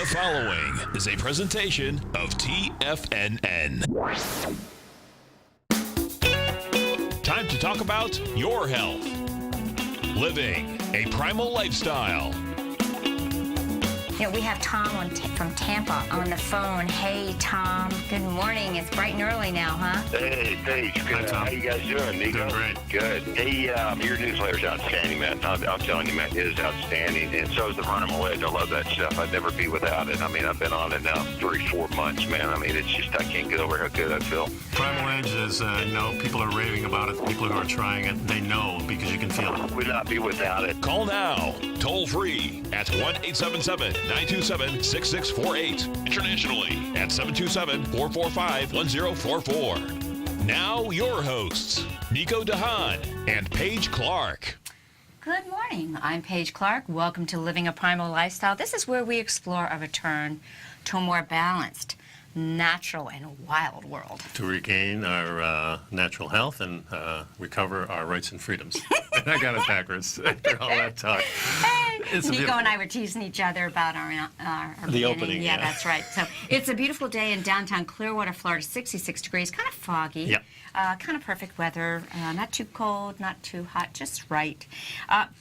following is a presentation of TFNN. Time to talk about your health. Living a primal lifestyle. You know, we have Tom from Tampa on the phone. Hey, Tom. Good morning. It's bright and early now, huh? Hey, Paige. Good. Hi, Tom. How you guys doing, Nico? Doing great. Good. Hey, your newsletter's outstanding, man. I'm telling you, man, it is outstanding. And so is the Primal Edge. I love that stuff. I'd never be without it. I mean, I've been on it now 3-4 months, man. I mean, it's just, I can't get over how good I feel. Primal Edge is, people are raving about it. People who are trying it, they know because you can feel it. Would not be without it. Call now, toll free at 1-877-927-6648. Internationally at 727-445-1044. Now your hosts, Nico de Haan and Paige Clarke. Good morning. I'm Paige Clarke. Welcome to Living a Primal Lifestyle. This is where we explore a return to a more balanced, natural, and wild world. To regain our natural health and recover our rights and freedoms. And I got it backwards after all that talk. Hey, Nico and I were teasing each other about our the beginning. opening. Yeah, that's right. So it's a beautiful day in downtown Clearwater, Florida, 66 degrees, kind of foggy. Yep. Kind of perfect weather, not too cold, not too hot, just right.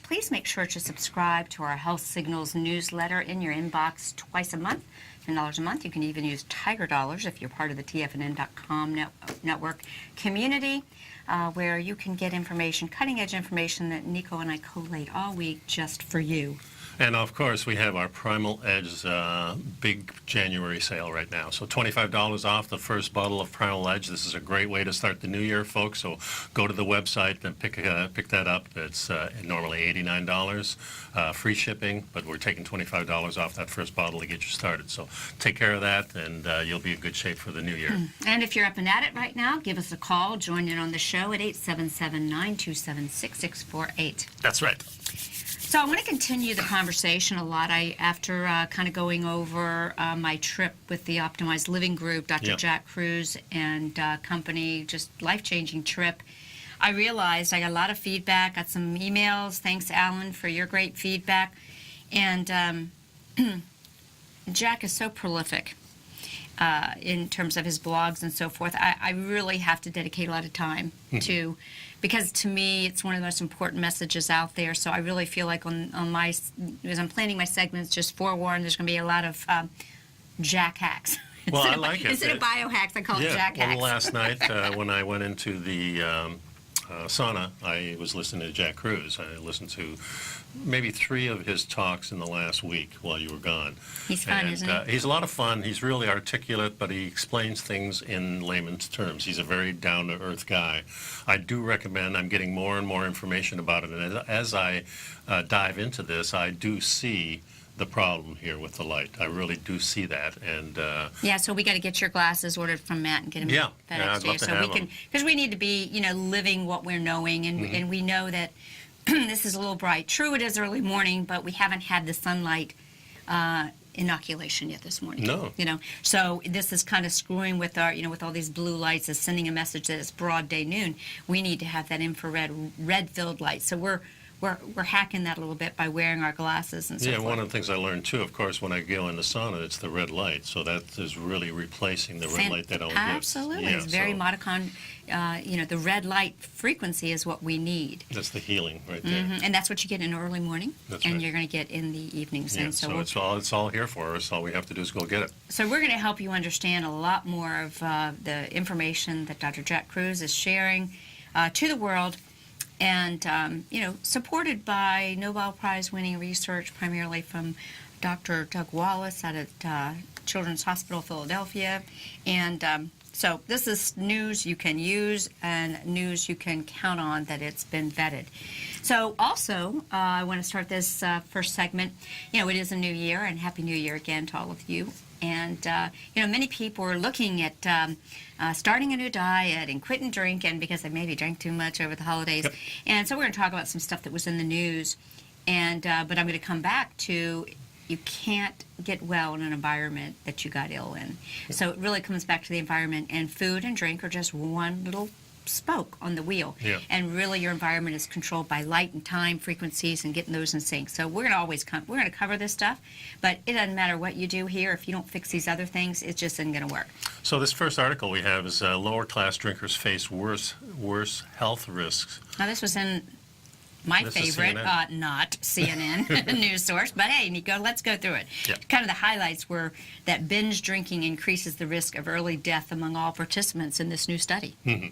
Please make sure to subscribe to our Health Signals newsletter in your inbox twice a month. $10 a month. You can even use Tiger Dollars if you're part of the TFNN.com network community, where you can get information, cutting-edge information that Nico and I collate all week just for you. And of course, we have our Primal Edge big January sale right now. So $25 off the first bottle of Primal Edge. This is a great way to start the new year, folks. So go to the website and pick that up. It's normally $89, free shipping, but we're taking $25 off that first bottle to get you started. So take care of that, and you'll be in good shape for the new year. And if you're up and at it right now, give us a call. Join in on the show at 877-927-6648. That's right. So I want to continue the conversation a lot. After kind of going over my trip with the Optimized Living Group, Dr. Yep. Jack Cruz and company, just life-changing trip, I realized I got a lot of feedback, got some emails. Thanks, Alan, for your great feedback. And Jack is so prolific in terms of his blogs and so forth. I really have to dedicate a lot of time to, because to me it's one of the most important messages out there. So I really feel like on my, as I'm planning my segments, just forewarned, there's going to be a lot of Jack hacks. Well, I like it. Instead of biohacks, I call it Jack hacks. Well, last night when I went into the sauna, I was listening to Jack Cruz. I listened to maybe 3 of his talks in the last week while you were gone. He's fun, isn't he? He's a lot of fun. He's really articulate, but he explains things in layman's terms. He's a very down-to-earth guy. I do recommend, I'm getting more and more information about it, and as I dive into this, I do see the problem here with the light. I really do see that, and yeah. So we got to get your glasses ordered from Matt and get them I'd FedEx to you, love to so have we can, because we need to be, living what we're knowing, and and we know that this is a little bright. True, it is early morning, but we haven't had the sunlight inoculation yet this morning. No. So this is kind of screwing with our, with all these blue lights, is sending a message that it's broad day noon. We need to have that infrared, red-filled light. So we're hacking that a little bit by wearing our glasses and so forth. Yeah, one of the things I learned too, of course, when I go in the sauna, it's the red light. So that is really replacing the red light that only gives. Absolutely. Yeah, It's very monochrome. The red light frequency is what we need. That's the healing right there. And that's what you get in early morning, That's and right. you're going to get in the evenings. Yeah, And so it's all here for us. All we have to do is go get it. So we're going to help you understand a lot more of the information that Dr. Jack Cruz is sharing to the world. And, supported by Nobel Prize-winning research, primarily from Dr. Doug Wallace out at Children's Hospital Philadelphia. And so this is news you can use and news you can count on that it's been vetted. So also, I want to start this first segment. It is a new year, and Happy New Year again to all of you. And, many people are looking at starting a new diet and quitting drinking because they maybe drank too much over the holidays. Yep. And so we're going to talk about some stuff that was in the news. And but I'm going to come back to, you can't get well in an environment that you got ill in. So it really comes back to the environment, and food and drink are just one little spoke on the wheel. Yeah. And really your environment is controlled by light and time, frequencies, and getting those in sync. So we're going to cover this stuff, but it doesn't matter what you do here. If you don't fix these other things, it just isn't going to work. So this first article we have is lower class drinkers face worse health risks. Now this was in my This is favorite, CNN. not CNN news source, but hey, Nico, let's go through it. Yeah. Kind of the highlights were that binge drinking increases the risk of early death among all participants in this new study. Mm-hmm.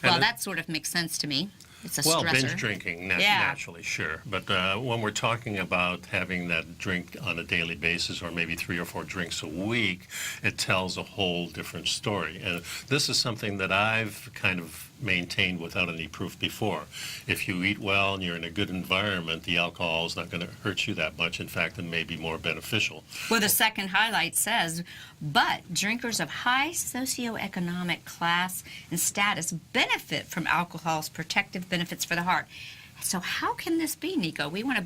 Well, And that sort of makes sense to me. It's a Well, stressor. binge drinking, Yeah. naturally, sure. But when we're talking about having that drink on a daily basis or maybe 3 or 4 drinks a week, it tells a whole different story. And this is something that I've kind of maintained without any proof before. If you eat well and you're in a good environment, the alcohol is not going to hurt you that much. In fact, it may be more beneficial. Well, the second highlight says, but drinkers of high socioeconomic class and status benefit from alcohol's protective benefits for the heart. So how can this be, Nico? We want to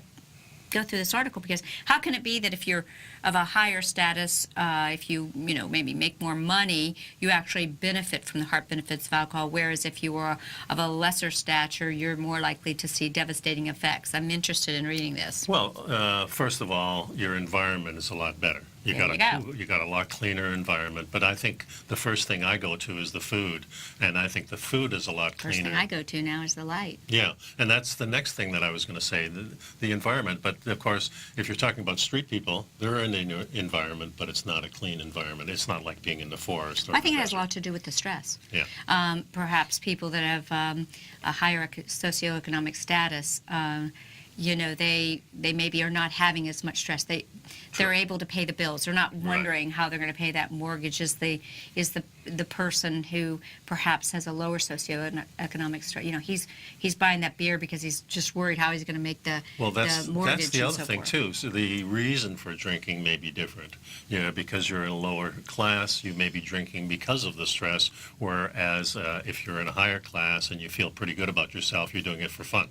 go through this article because how can it be that if you're of a higher status, if you maybe make more money, you actually benefit from the heart benefits of alcohol, whereas if you are of a lesser stature, you're more likely to see devastating effects? I'm interested in reading this. Well, first of all, your environment is a lot better. You got a lot cleaner environment, but I think the first thing I go to is the food, and I think the food is a lot cleaner. First thing I go to now is the light. Yeah, and that's the next thing that I was going to say, the environment. But of course, if you're talking about street people, they're in an environment, but it's not a clean environment. It's not like being in the forest. Or I think it has a desert. lot to do with the stress. Yeah. Perhaps people that have a higher socioeconomic status, they maybe are not having as much stress. They're able to pay the bills. They're not wondering how they're going to pay that mortgage. Is the person who perhaps has a lower socioeconomic stress? He's buying that beer because he's just worried how he's going to make the mortgage. That's the and other so thing forth. too. So the reason for drinking may be different. Because you're in a lower class, you may be drinking because of the stress. Whereas if you're in a higher class and you feel pretty good about yourself, you're doing it for fun.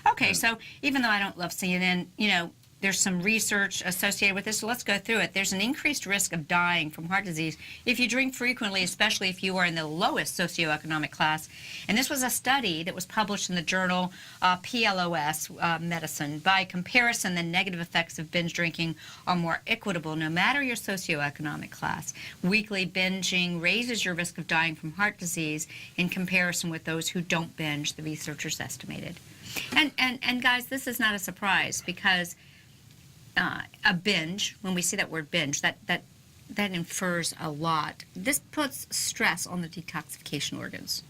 Okay, so even though I don't love CNN, there's some research associated with this, so let's go through it. There's an increased risk of dying from heart disease if you drink frequently, especially if you are in the lowest socioeconomic class. And this was a study that was published in the journal PLOS Medicine. By comparison, the negative effects of binge drinking are more equitable no matter your socioeconomic class. Weekly binging raises your risk of dying from heart disease in comparison with those who don't binge, the researchers estimated. And guys, this is not a surprise because a binge, when we see that word binge, that infers a lot. This puts stress on the detoxification organs.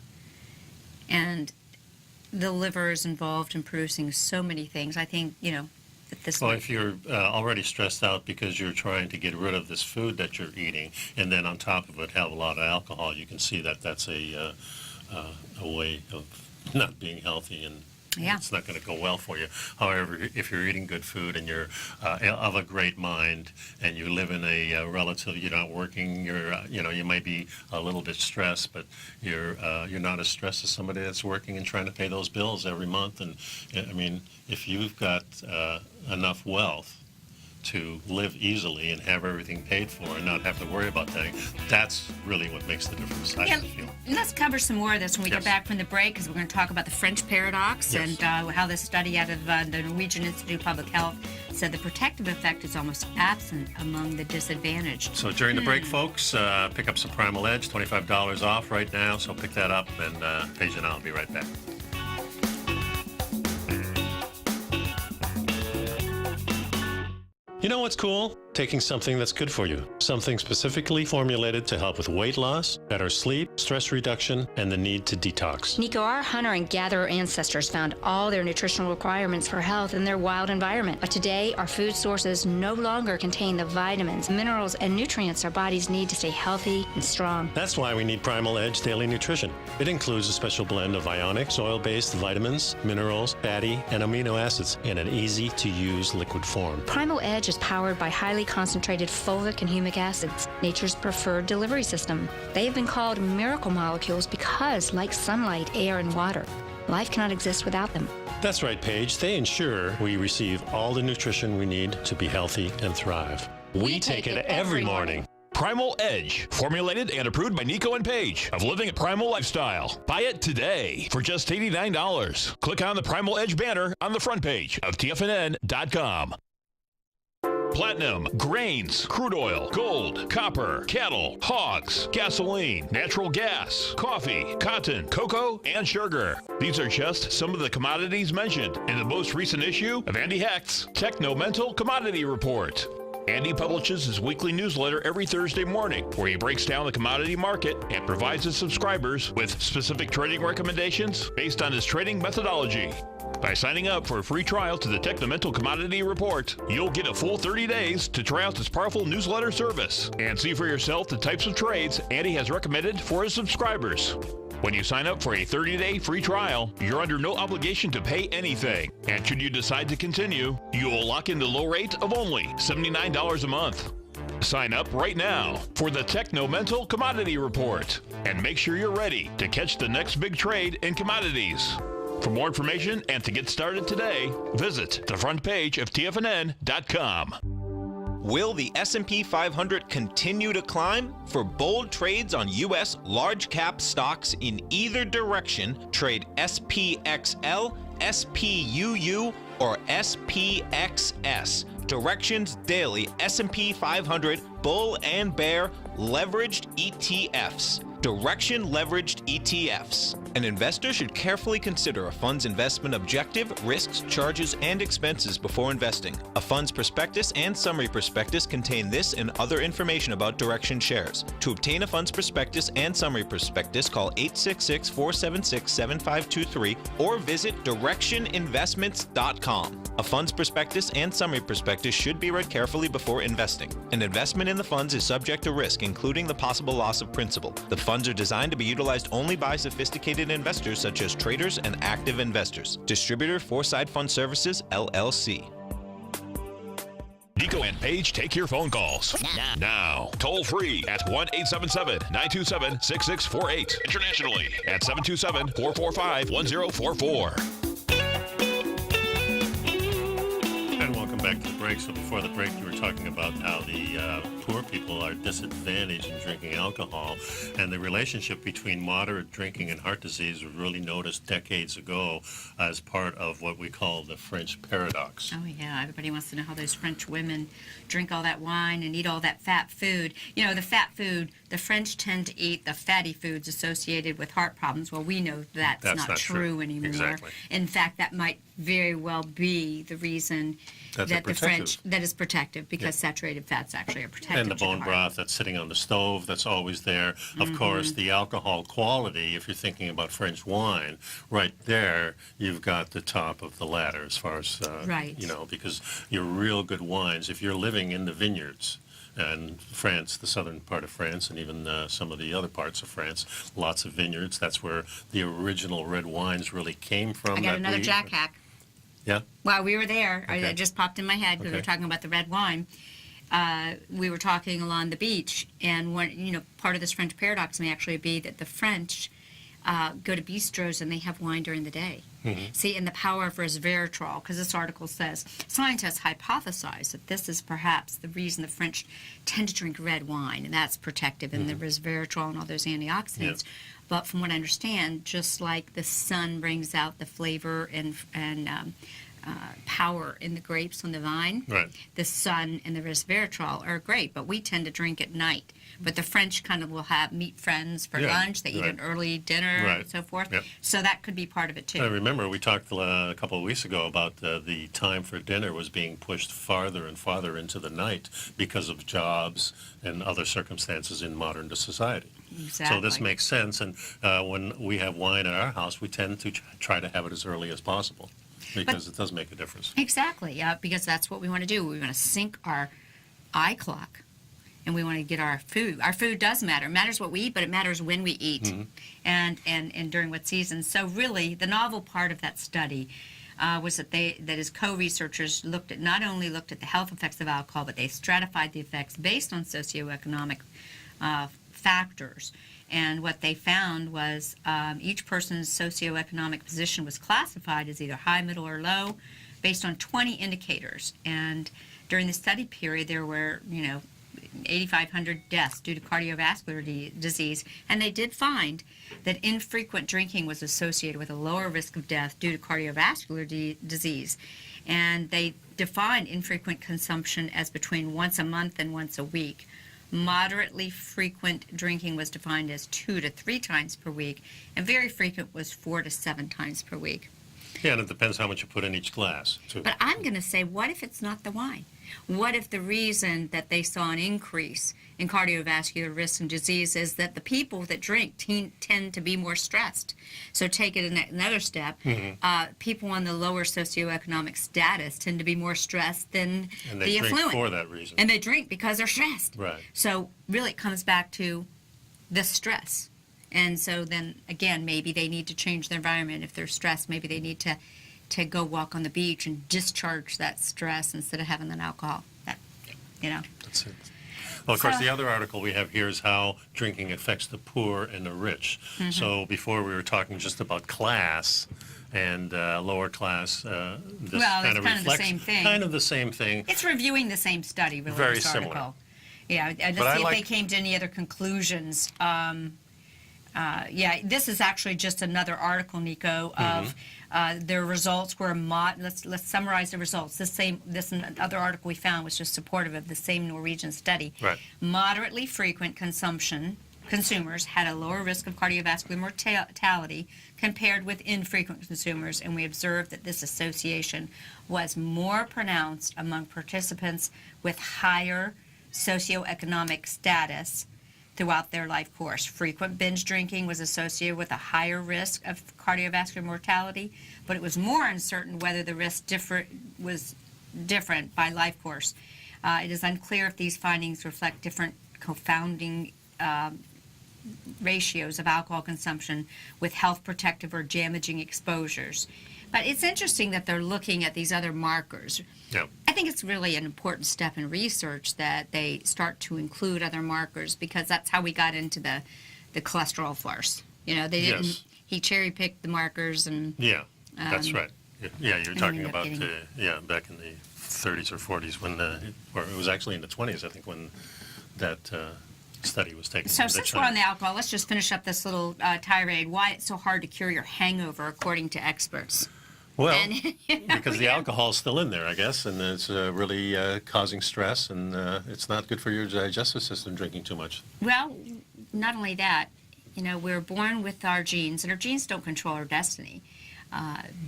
And the liver is involved in producing so many things. I think, that this... Well, if you're already stressed out because you're trying to get rid of this food that you're eating, and then on top of it have a lot of alcohol, you can see that that's a way of not being healthy, and it's not going to go well for you. However, if you're eating good food and you're of a great mind and you live in a you're not working, you might be a little bit stressed, but you're not as stressed as somebody that's working and trying to pay those bills every month. And I mean, if you've got enough wealth to live easily and have everything paid for and not have to worry about that, that's really what makes the difference, I feel. Let's cover some more of this when we get back from the break, because we're going to talk about the French paradox and how this study out of the Norwegian Institute of Public Health said the protective effect is almost absent among the disadvantaged. So during the break, folks, pick up some Primal Edge, $25 off right now, so pick that up, and Paige and I will be right back. You know what's cool? Taking something that's good for you. Something specifically formulated to help with weight loss, better sleep, stress reduction, and the need to detox. Nico, our hunter and gatherer ancestors found all their nutritional requirements for health in their wild environment. But today, our food sources no longer contain the vitamins, minerals, and nutrients our bodies need to stay healthy and strong. That's why we need Primal Edge Daily Nutrition. It includes a special blend of ionic, soil-based vitamins, minerals, fatty, and amino acids in an easy-to-use liquid form. Primal Edge is powered by highly concentrated fulvic and humic acids, nature's preferred delivery system. They have been called miracle molecules because, like sunlight, air, and water, life cannot exist without them. That's right, Paige. They ensure we receive all the nutrition we need to be healthy and thrive. We take it every morning. Primal Edge, formulated and approved by Nico and Paige of Living a Primal Lifestyle. Buy it today for just $89. Click on the Primal Edge banner on the front page of TFNN.com. Platinum, grains, crude oil, gold, copper, cattle, hogs, gasoline, natural gas, coffee, cotton, cocoa, and sugar. These are just some of the commodities mentioned in the most recent issue of Andy Hecht's Techno-Mental Commodity Report. Andy publishes his weekly newsletter every Thursday morning, where he breaks down the commodity market and provides his subscribers with specific trading recommendations based on his trading methodology. By signing up for a free trial to the Techno-Mental Commodity Report, you'll get a full 30 days to try out this powerful newsletter service and see for yourself the types of trades Andy has recommended for his subscribers. When you sign up for a 30-day free trial, you're under no obligation to pay anything. And should you decide to continue, you will lock in the low rate of only $79 a month. Sign up right now for the Techno-Mental Commodity Report and make sure you're ready to catch the next big trade in commodities. For more information and to get started today, visit the front page of TFNN.com. Will the S&P 500 continue to climb? For bold trades on U.S. large-cap stocks in either direction, trade SPXL, SPUU, or SPXS. Directions Daily S&P 500 Bull and Bear Leveraged ETFs. Direction Leveraged ETFs. An investor should carefully consider a fund's investment objective, risks, charges, and expenses before investing. A fund's prospectus and summary prospectus contain this and other information about Direction shares. To obtain a fund's prospectus and summary prospectus, call 866-476-7523 or visit directioninvestments.com. A fund's prospectus and summary prospectus should be read carefully before investing. An investment in the funds is subject to risk, including the possible loss of principal. The funds are designed to be utilized only by sophisticated investors such as traders and active investors. Distributor Foreside Fund Services, LLC. Nico and Paige take your phone calls now. Toll free at 1-877-927-6648. Internationally at 727-445-1044. And welcome back to the break. So before the break, you were talking about how the poor people are disadvantaged in drinking alcohol, and the relationship between moderate drinking and heart disease was really noticed decades ago as part of what we call the French paradox. Oh, yeah. Everybody wants to know how those French women drink all that wine and eat all that fat food. You know, the fat food, the French tend to eat the fatty foods associated with heart problems. Well, we know that's not true anymore. Exactly. In fact, that might very well be the reason that the French, that is protective, because saturated fats actually are protective. And the bone broth that's sitting on the stove, that's always there. Of course, the alcohol quality, if you're thinking about French wine, right there, you've got the top of the ladder as far as, you know, because your real good wines, if you're living in the vineyards, and France, the southern part of France, and even some of the other parts of France, lots of vineyards. That's where the original red wines really came from. I got another Jack hack. Yeah? While we were there, Okay. it just popped in my head because we were talking about the red wine. We were talking along the beach, and one, you know, part of this French paradox may actually be that the French go to bistros and they have wine during the day. See, and the power of resveratrol, because this article says, scientists hypothesize that this is perhaps the reason the French tend to drink red wine, and that's protective in the resveratrol and all those antioxidants. But from what I understand, just like the sun brings out the flavor and power in the grapes on the vine, the sun and the resveratrol are great, but we tend to drink at night. But the French kind of will have meet friends for lunch. They eat an early dinner and so forth. So that could be part of it, too. I remember we talked a couple of weeks ago about the time for dinner was being pushed farther and farther into the night because of jobs and other circumstances in modern society. Exactly. So this makes sense. And when we have wine at our house, we tend to try to have it as early as possible because it does make a difference. Exactly, because that's what we want to do. We want to sync our eye clock, and we want to get our food. Our food does matter. It matters what we eat, but it matters when we eat and during what season. So really, the novel part of that study was that his co-researchers not only looked at the health effects of alcohol, but they stratified the effects based on socioeconomic factors. And what they found was each person's socioeconomic position was classified as either high, middle, or low based on 20 indicators. And during the study period, there were, 8,500 deaths due to cardiovascular disease, and they did find that infrequent drinking was associated with a lower risk of death due to cardiovascular disease. And they defined infrequent consumption as between once a month and once a week. Moderately frequent drinking was defined as 2 to 3 times per week, and very frequent was 4 to 7 times per week. Yeah, and it depends how much you put in each glass, too. But I'm going to say, what if it's not the wine? What if the reason that they saw an increase in cardiovascular risk and disease is that the people that drink tend to be more stressed? So take it another step. People on the lower socioeconomic status tend to be more stressed than And the they drink affluent. for that reason. And they drink because they're stressed. Right. So really it comes back to the stress. And so then, again, maybe they need to change their environment. If they're stressed, maybe they need to go walk on the beach and discharge that stress instead of having an alcohol. That, you know. That's it. Well, of course, So- the other article we have here is how drinking affects the poor and the rich. So before we were talking just about class and lower class. This Well, it's kind of kind of the reflects sing thing. kind of the same thing. It's reviewing the same study, really, Very this similar. article. Yeah, let's But I see if they like- came to any other conclusions. Yeah, this is actually just another article, Nico, of their results were let's summarize the results. This other article we found was just supportive of the same Norwegian study. Right. Moderately frequent consumers had a lower risk of cardiovascular mortality compared with infrequent consumers, and we observed that this association was more pronounced among participants with higher socioeconomic status throughout their life course. Frequent binge drinking was associated with a higher risk of cardiovascular mortality, but it was more uncertain whether the risk was different by life course. It is unclear if these findings reflect different confounding ratios of alcohol consumption with health protective or damaging exposures. But it's interesting that they're looking at these other markers. Yeah. I think it's really an important step in research that they start to include other markers, because that's how we got into the cholesterol farce. You know, they didn't. Yes. He cherry picked the markers and. Yeah, that's right. Yeah, you're talking ended up about getting- back in the 30s or 40s when, or it was actually in the 20s, I think, when that study was taken. So since we're on the alcohol, let's just finish up this little tirade. Why it's so hard to cure your hangover, according to experts. Well, And, because the alcohol's still in there, I guess, and it's really causing stress, and it's not good for your digestive system drinking too much. Well, not only that, you know, we're born with our genes, and our genes don't control our destiny,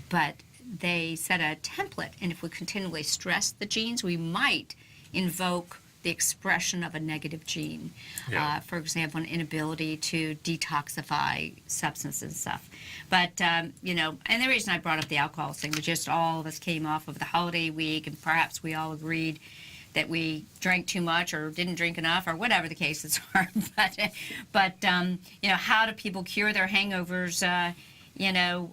but they set a template, and if we continually stress the genes, we might invoke the expression of a negative gene. Yeah. For example, an inability to detoxify substances and stuff. But, you know, and the reason I brought up the alcohol thing was just all of us came off of the holiday week, and perhaps we all agreed that we drank too much or didn't drink enough or whatever the cases are. but you know, how do people cure their hangovers? You know,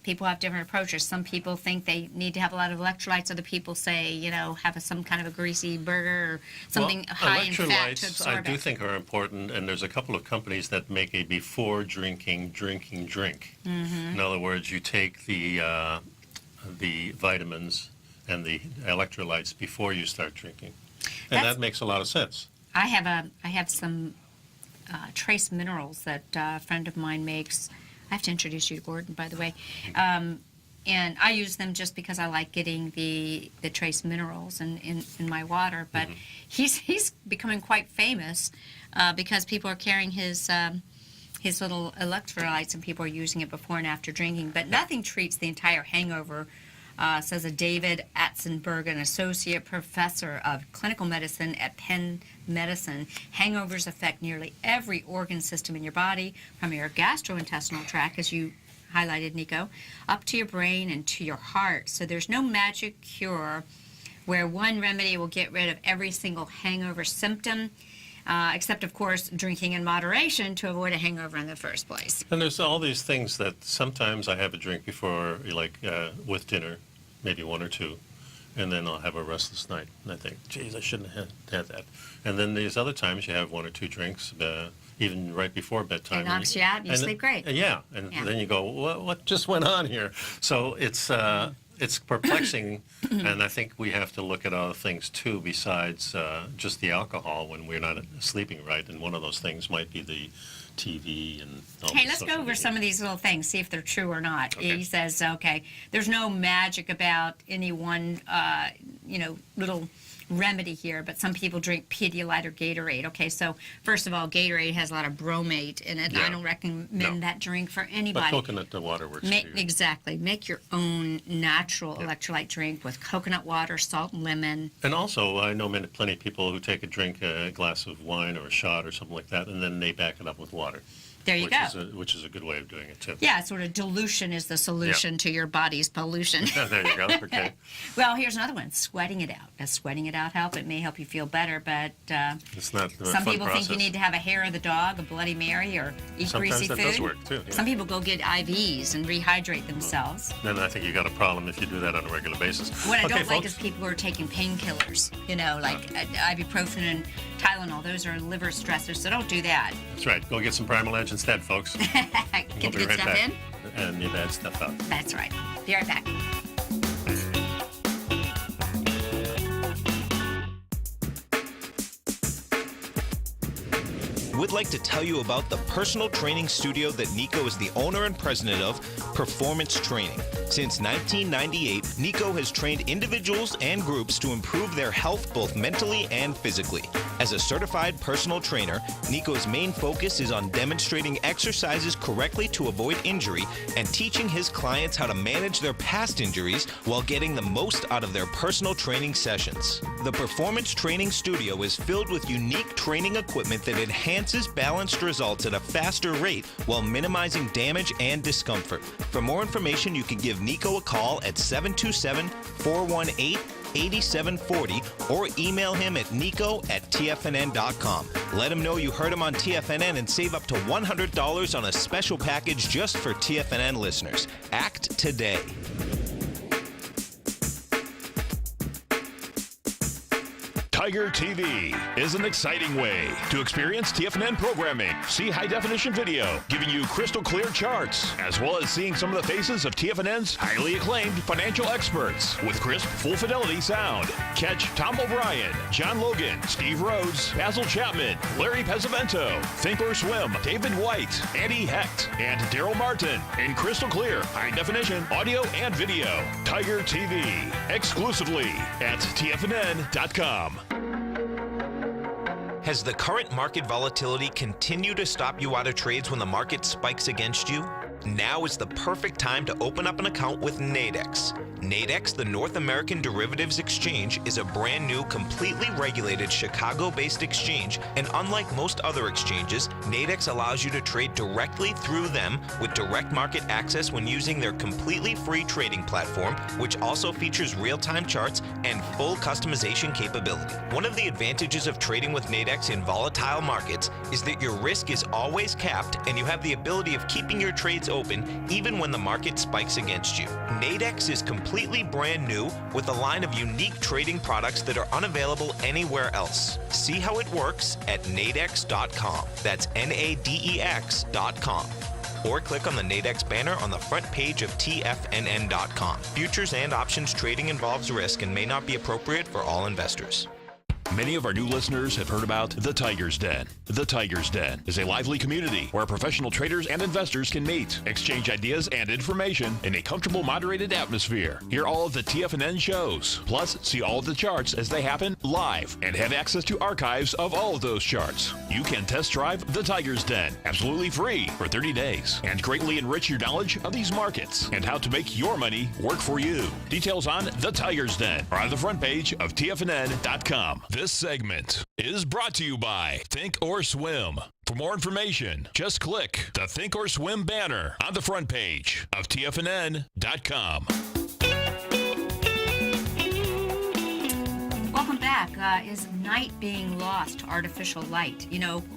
people have different approaches. Some people think they need to have a lot of electrolytes. Other people say, you know, have some kind of a greasy burger or something high in fat to Electrolytes, I absorb do it. think, are important, and there's a couple of companies that make a before drinking drink. Mm-hmm. In other words, you take the vitamins and the electrolytes before you start drinking, and That's- that makes a lot of sense. I have some trace minerals that a friend of mine makes. I have to introduce you to Gordon, by the way. And I use them just because I like getting the trace minerals in my water. But he's becoming quite famous because people are carrying his little electrolytes, and people are using it before and after drinking. But nothing treats the entire hangover, says a David Atzenberg, an associate professor of clinical medicine at Penn Medicine. Hangovers affect nearly every organ system in your body, from your gastrointestinal tract, as you highlighted, Nico, up to your brain and to your heart. So there's no magic cure where one remedy will get rid of every single hangover symptom, except, of course, drinking in moderation to avoid a hangover in the first place. And there's all these things that sometimes I have a drink before, like with dinner, maybe one or two, and then I'll have a restless night. And I think, geez, I shouldn't have had that. And then these other times you have one or two drinks, even right before bedtime. It knocks you out and you sleep great. Yeah, and Yeah. then you go, what just went on here? So it's it's perplexing, and I think we have to look at other things too besides just the alcohol when we're not sleeping right. And one of those things might be the TV and all Hey, the let's social go over media. some of these little things, see if they're true or not. Okay. He says, okay, there's no magic about any one, little remedy here, but some people drink Pedialyte or Gatorade. Okay, so first of all, Gatorade has a lot of bromate in it. Yeah. I don't recommend No. that drink for But anybody. coconut water works too. Exactly. Make your own natural electrolyte drink with coconut water, salt, and lemon. And also, I know plenty of people who take a glass of wine or a shot or something like that, and then they back it up with water. There you go. Which is a good way of doing it, too. Yeah, sort of dilution is the solution to your body's pollution. There you go. Okay. Well, here's another one, sweating it out. Does sweating it out help? It may help you feel better, but It's not a some fun people process. think you need to have a hair of the dog, a Bloody Mary, or eat Sometimes greasy that food. does work, too, yeah. Some people go get IVs and rehydrate themselves. Then I think you got a problem if you do that on a regular basis. What I Okay, don't like folks. is people who are taking painkillers, like ibuprofen and Tylenol. Those are liver stressors, so don't do that. That's right. Go get some Primal Edge instead, folks. Get We'll the be good right stuff back. in. And the bad stuff out. That's right. Be right back. Would like to tell you about the personal training studio that Nico is the owner and president of, Performance Training. Since 1998, Nico has trained individuals and groups to improve their health both mentally and physically. As a certified personal trainer, Nico's main focus is on demonstrating exercises correctly to avoid injury and teaching his clients how to manage their past injuries while getting the most out of their personal training sessions. The Performance Training Studio is filled with unique training equipment that enhances balanced results at a faster rate while minimizing damage and discomfort. For more information, you can give Nico a call at 727-418-8740 or email him at nico@tfnn.com. Let him know you heard him on TFNN and save up to $100 on a special package just for TFNN listeners. Act today. Tiger TV is an exciting way to experience TFNN programming. See high-definition video, giving you crystal clear charts, as well as seeing some of the faces of TFNN's highly acclaimed financial experts with crisp, full-fidelity sound. Catch Tom O'Brien, John Logan, Steve Rhodes, Basil Chapman, Larry Pesavento, Think or Swim, David White, Andy Hecht, and Daryl Martin in crystal clear, high-definition audio and video. Tiger TV, exclusively at TFNN.com. Has the current market volatility continued to stop you out of trades when the market spikes against you? Now is the perfect time to open up an account with Nadex. Nadex, the North American Derivatives Exchange, is a brand new, completely regulated Chicago-based exchange, and unlike most other exchanges, Nadex allows you to trade directly through them with direct market access when using their completely free trading platform, which also features real-time charts and full customization capability. One of the advantages of trading with Nadex in volatile markets is that your risk is always capped and you have the ability of keeping your trades open even when the market spikes against you. Nadex is completely brand new with a line of unique trading products that are unavailable anywhere else. See how it works at nadex.com. That's NADEX.com. Or click on the Nadex banner on the front page of TFNN.com. Futures and options trading involves risk and may not be appropriate for all investors. Many of our new listeners have heard about The Tiger's Den. The Tiger's Den is a lively community where professional traders and investors can meet, exchange ideas and information in a comfortable, moderated atmosphere. Hear all of the TFNN shows, plus see all of the charts as they happen live and have access to archives of all of those charts. You can test drive The Tiger's Den absolutely free for 30 days and greatly enrich your knowledge of these markets and how to make your money work for you. Details on The Tiger's Den are on the front page of TFNN.com. This segment is brought to you by Think or Swim. For more information, just click the Think or Swim banner on the front page of TFNN.com. Welcome back. Is night being lost to artificial light?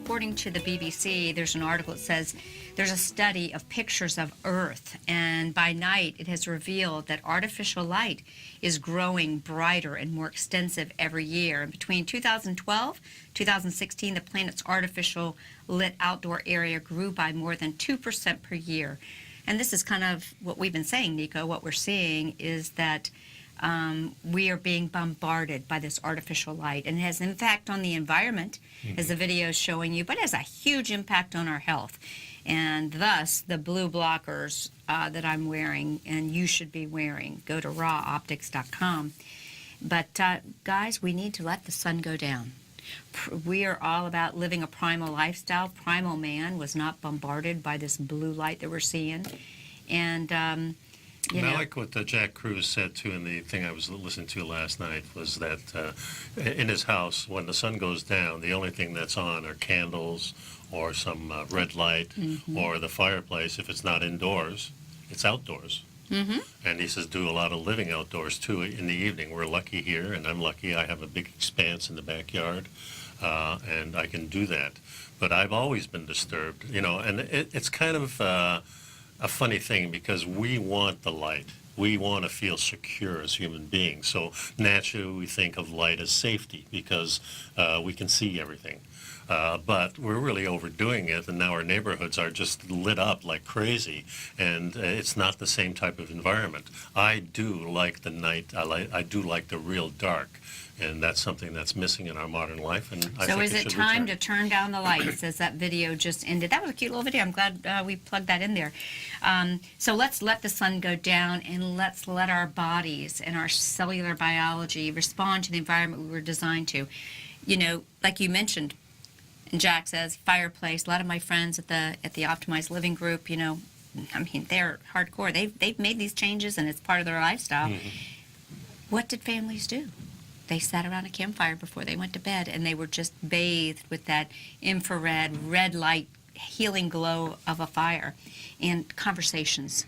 According to the BBC, there's an article that says there's a study of pictures of Earth, and by night it has revealed that artificial light is growing brighter and more extensive every year. And between 2012 2016, the planet's artificial lit outdoor area grew by more than 2% per year. and this is kind of what we've been saying, Nico, what we're seeing is that we are being bombarded by this artificial light, and it has impact on the environment, as the video is showing you, but it has a huge impact on our health. And thus, the blue blockers that I'm wearing, and you should be wearing, go to rawoptics.com. But guys, we need to let the sun go down. We are all about living a primal lifestyle. Primal man was not bombarded by this blue light that we're seeing. And, you And know, I like what Jack Cruz said, too, in the thing I was listening to last night, was that in his house, when the sun goes down, the only thing that's on are candles or some red light or the fireplace. If it's not indoors, it's outdoors. And he says do a lot of living outdoors, too, in the evening. We're lucky here, and I'm lucky. I have a big expanse in the backyard, and I can do that. But I've always been disturbed, you know, and it's kind of a funny thing because we want the light. We want to feel secure as human beings. So naturally we think of light as safety because we can see everything. But we're really overdoing it, and now our neighborhoods are just lit up like crazy, and it's not the same type of environment. I do like the night. I do like the real dark, and that's something that's missing in our modern life. And I so think is it should time return. to turn down the lights, as that video just ended? That was a cute little video. I'm glad we plugged that in there. So let's let the sun go down, and let's let our bodies and our cellular biology respond to the environment we were designed to. You know, like you mentioned, and Jack says, fireplace. A lot of my friends at the Optimized Living group, you know, I mean, they're hardcore. They've made these changes, and it's part of their lifestyle. What did families do? They sat around a campfire before they went to bed, and they were just bathed with that infrared, red light, healing glow of a fire, and conversations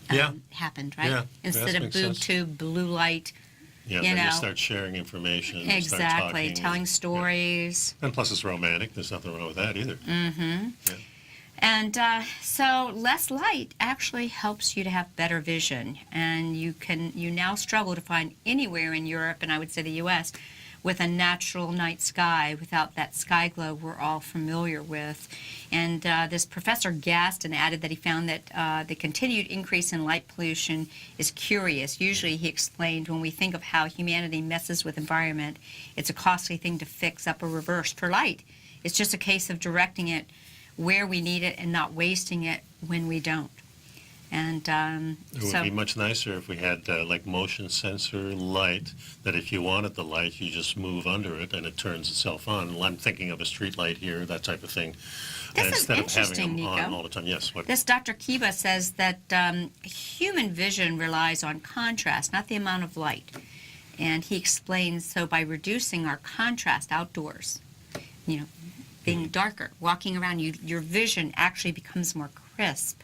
happened, right? Yeah, Instead that of makes boob sense. tube, blue light. Yeah, you then know. you start sharing information. you start Exactly, talking, telling stories. And plus it's romantic. There's nothing wrong with that either. And so less light actually helps you to have better vision, and you now struggle to find anywhere in Europe, and I would say the U.S., with a natural night sky without that sky glow we're all familiar with. And this Professor Gaston added that he found that the continued increase in light pollution is curious. Usually, he explained, when we think of how humanity messes with environment, it's a costly thing to fix up or reverse. For light, it's just a case of directing it where we need it and not wasting it when we don't. And It would be much nicer if we had like motion sensor light, that if you wanted the light, you just move under it and it turns itself on. I'm thinking of a street light here, that type of thing. This And is instead of interesting, having them on Nico. all the time. Yes, what? This Dr. Kiba says that human vision relies on contrast, not the amount of light. And he explains, so by reducing our contrast outdoors, you know, being darker, walking around, your vision actually becomes more crisp.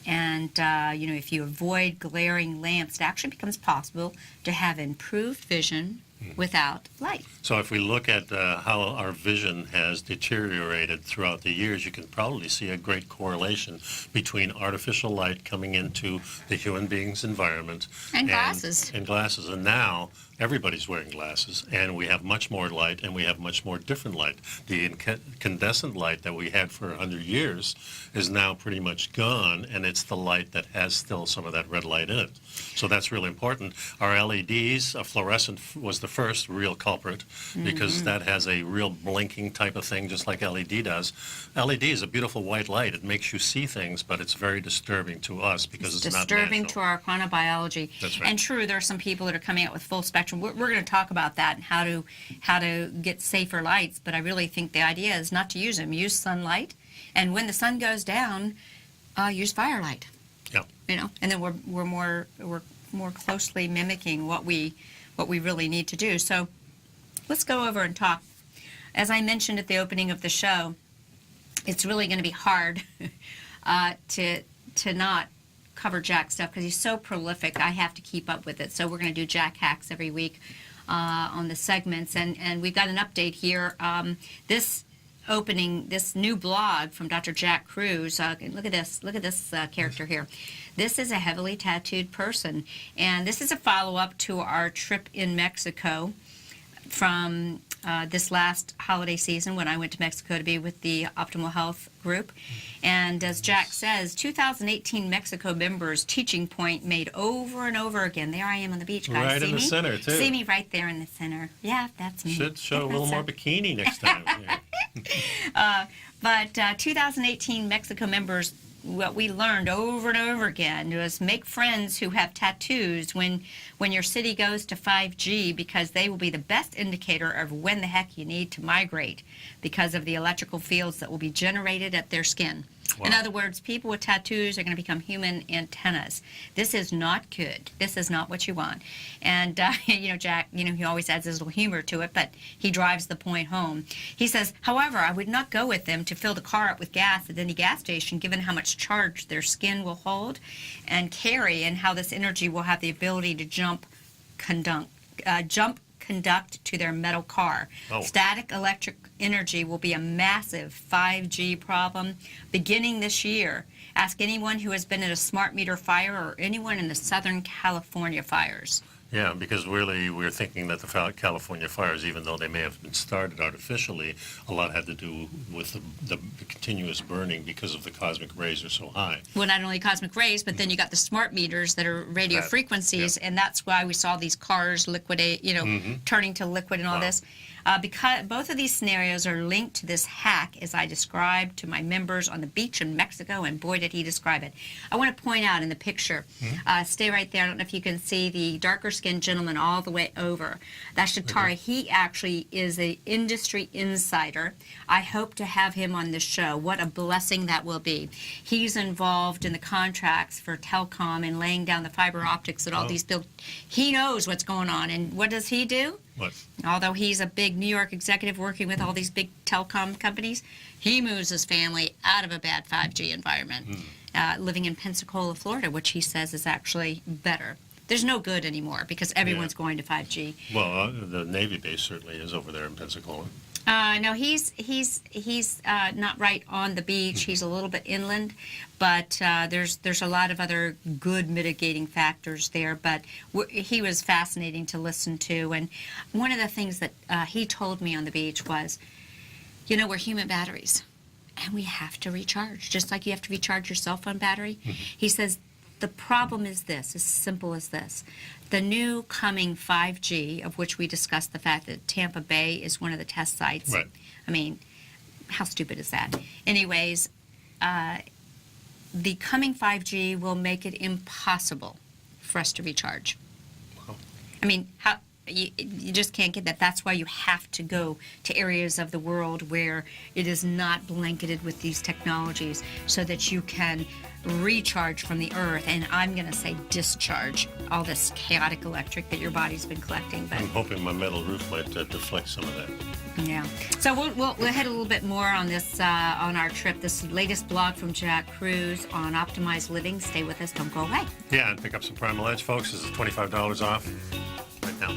And, you know, if you avoid glaring lamps, it actually becomes possible to have improved vision without light. So if we look at how our vision has deteriorated throughout the years, you can probably see a great correlation between artificial light coming into the human being's environment. And glasses. And glasses. And now everybody's wearing glasses, and we have much more light, and we have much more different light. The incandescent light that we had for 100 years is now pretty much gone, and it's the light that has still some of that red light in it. So that's really important. Our LEDs, fluorescent was the first real culprit, because that has a real blinking type of thing, just like LED does. LED is a beautiful white light. It makes you see things, but it's very disturbing to us because it's not disturbing natural. to our chronobiology. That's right. And true, there are some people that are coming out with full spectrum. We're going to talk about that and how to get safer lights. But I really think the idea is not to use them. Use sunlight, and when the sun goes down, use firelight. Yeah. You know, and then we're more closely mimicking what we really need to do. So let's go over and talk. As I mentioned at the opening of the show, it's really going to be hard to not cover Jack stuff because he's so prolific. I have to keep up with it. So we're going to do Jack hacks every week on the segments. And we've got an update here. This new blog from Dr. Jack Cruz. Look at this character here. This is a heavily tattooed person. And this is a follow-up to our trip in Mexico from this last holiday season when I went to Mexico to be with the Optimal Health group. And as Jack says, 2018 Mexico members teaching point made over and over again. There I am on the beach, guys. Right See in the me? center, too. See me right there in the center. Yeah, that's me. Should show a Yeah, little that's more it. bikini next time. Yeah. But 2018 Mexico members, what we learned over and over again was make friends who have tattoos when your city goes to 5G, because they will be the best indicator of when the heck you need to migrate because of the electrical fields that will be generated at their skin. Wow. In other words, people with tattoos are going to become human antennas. This is not good. This is not what you want. And, Jack, he always adds his little humor to it, but he drives the point home. He says, however, I would not go with them to fill the car up with gas at any gas station, given how much charge their skin will hold and carry, and how this energy will have the ability to conduct to their metal car. Oh. Static electric energy will be a massive 5G problem beginning this year. Ask anyone who has been in a smart meter fire or anyone in the Southern California fires. Yeah, because really we're thinking that the California fires, even though they may have been started artificially, a lot had to do with the continuous burning because of the cosmic rays are so high. Well, not only cosmic rays, but then you got the smart meters that are radio frequencies, and that's why we saw these cars liquidate, turning to liquid and all this. Because both of these scenarios are linked to this hack, as I described to my members on the beach in Mexico, and boy, did he describe it. I want to point out in the picture, stay right there, I don't know if you can see the darker-skinned gentleman all the way over. That's Shatara. Okay. He actually is an industry insider. I hope to have him on this show. What a blessing that will be. He's involved in the contracts for telecom and laying down the fiber optics that all these build. He knows what's going on, and what does he do? What? Although he's a big New York executive working with all these big telecom companies, he moves his family out of a bad 5G environment, living in Pensacola, Florida, which he says is actually better. There's no good anymore because everyone's going to 5G. Well, the Navy base certainly is over there in Pensacola. No, he's not right on the beach. He's a little bit inland, but there's a lot of other good mitigating factors there. But he was fascinating to listen to, and one of the things that he told me on the beach was, we're human batteries, and we have to recharge, just like you have to recharge your cell phone battery. He says the problem is this, as simple as this. The new coming 5G, of which we discussed the fact that Tampa Bay is one of the test sites. Right. I mean, how stupid is that? Anyways, the coming 5G will make it impossible for us to recharge. Wow. I mean, you just can't get that. That's why you have to go to areas of the world where it is not blanketed with these technologies so that you can recharge from the earth, and I'm going to say discharge all this chaotic electric that your body's been collecting. But I'm hoping my metal roof might deflect some of that. yeah. So we'll hit a little bit more on this on our trip. This latest blog from Jack Cruz on Optimized Living. Stay with us. Don't go away. Yeah, and pick up some Primal Edge, folks. This is $25 off right now.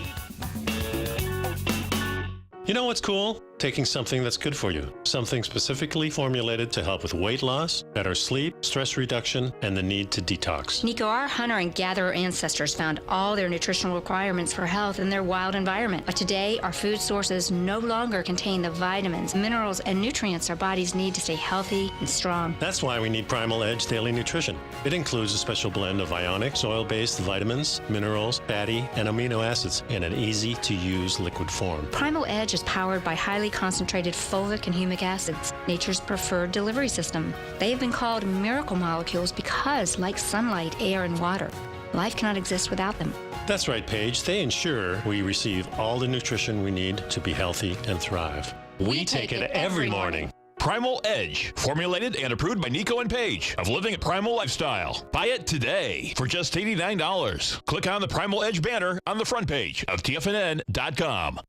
You know what's cool? Taking something that's good for you. Something specifically formulated to help with weight loss, better sleep, stress reduction, and the need to detox. Nico, our hunter and gatherer ancestors found all their nutritional requirements for health in their wild environment. But today, our food sources no longer contain the vitamins, minerals, and nutrients our bodies need to stay healthy and strong. That's why we need Primal Edge Daily Nutrition. It includes a special blend of ionic, soil-based vitamins, minerals, fatty, and amino acids in an easy-to-use liquid form. Primal Edge is powered by highly concentrated fulvic and humic acids, nature's preferred delivery system. They have been called miracle molecules because, like sunlight, air, and water, life cannot exist without them. That's right, Paige. They ensure we receive all the nutrition we need to be healthy and thrive. We take it every morning. Primal Edge, formulated and approved by Nico and Paige of Living a Primal Lifestyle. Buy it today for just $89. Click on the Primal Edge banner on the front page of TFNN.com.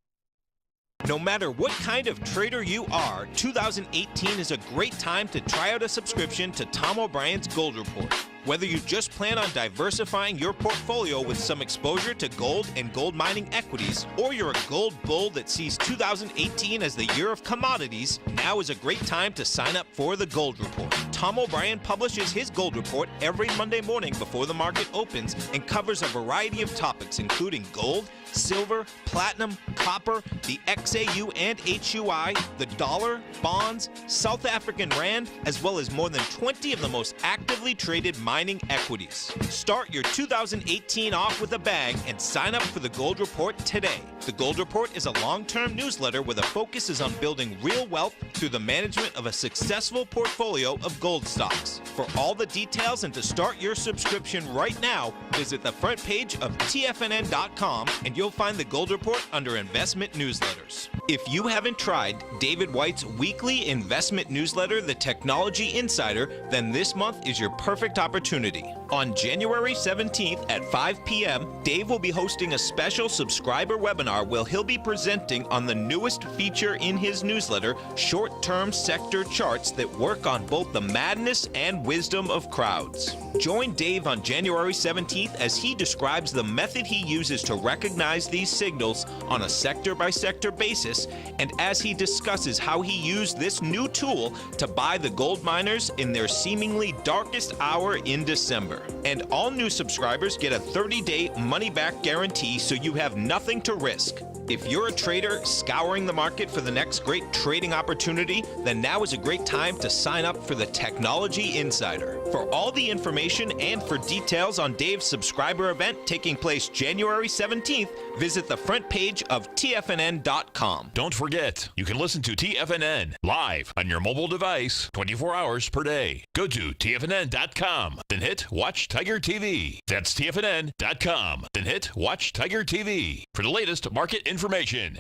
No matter what kind of trader you are, 2018 is a great time to try out a subscription to Tom O'Brien's Gold Report. Whether you just plan on diversifying your portfolio with some exposure to gold and gold mining equities, or you're a gold bull that sees 2018 as the year of commodities, now is a great time to sign up for the Gold Report. Tom O'Brien publishes his Gold Report every Monday morning before the market opens and covers a variety of topics, including gold, silver, platinum, copper, the XAU and HUI, the dollar, bonds, South African rand, as well as more than 20 of the most actively traded mining equities. Start your 2018 off with a bang and sign up for the Gold Report today. The Gold Report is a long-term newsletter where the focus is on building real wealth through the management of a successful portfolio of gold stocks. For all the details and to start your subscription right now, visit the front page of TFNN.com and you'll find the Gold Report under Investment Newsletters. If you haven't tried David White's weekly investment newsletter, The Technology Insider, then this month is your perfect opportunity. On January 17th at 5 p.m., Dave will be hosting a special subscriber webinar where he'll be presenting on the newest feature in his newsletter, short-term sector charts that work on both the madness and wisdom of crowds. Join Dave on January 17th as he describes the method he uses to recognize these signals on a sector-by-sector basis, and as he discusses how he used this new tool to buy the gold miners in their seemingly darkest hour in December. And all new subscribers get a 30-day money-back guarantee, so you have nothing to risk. If you're a trader scouring the market for the next great trading opportunity, then now is a great time to sign up for the Technology Insider. For all the information and for details on Dave's subscriber event taking place January 17th, visit the front page of TFNN.com. Don't forget, you can listen to TFNN live on your mobile device 24 hours per day. Go to TFNN.com, then hit Watch Tiger TV. That's TFNN.com, then hit Watch Tiger TV for the latest market information.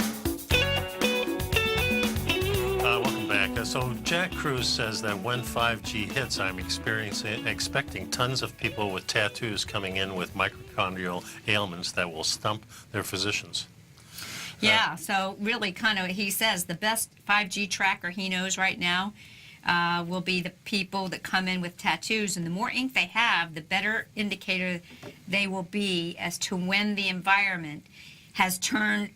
Welcome back. So Jack Cruz says that when 5G hits, I'm expecting tons of people with tattoos coming in with mitochondrial ailments that will stump their physicians. Yeah, so really kind of, he says the best 5G tracker he knows right now will be the people that come in with tattoos, and the more ink they have, the better indicator they will be as to when the environment has turned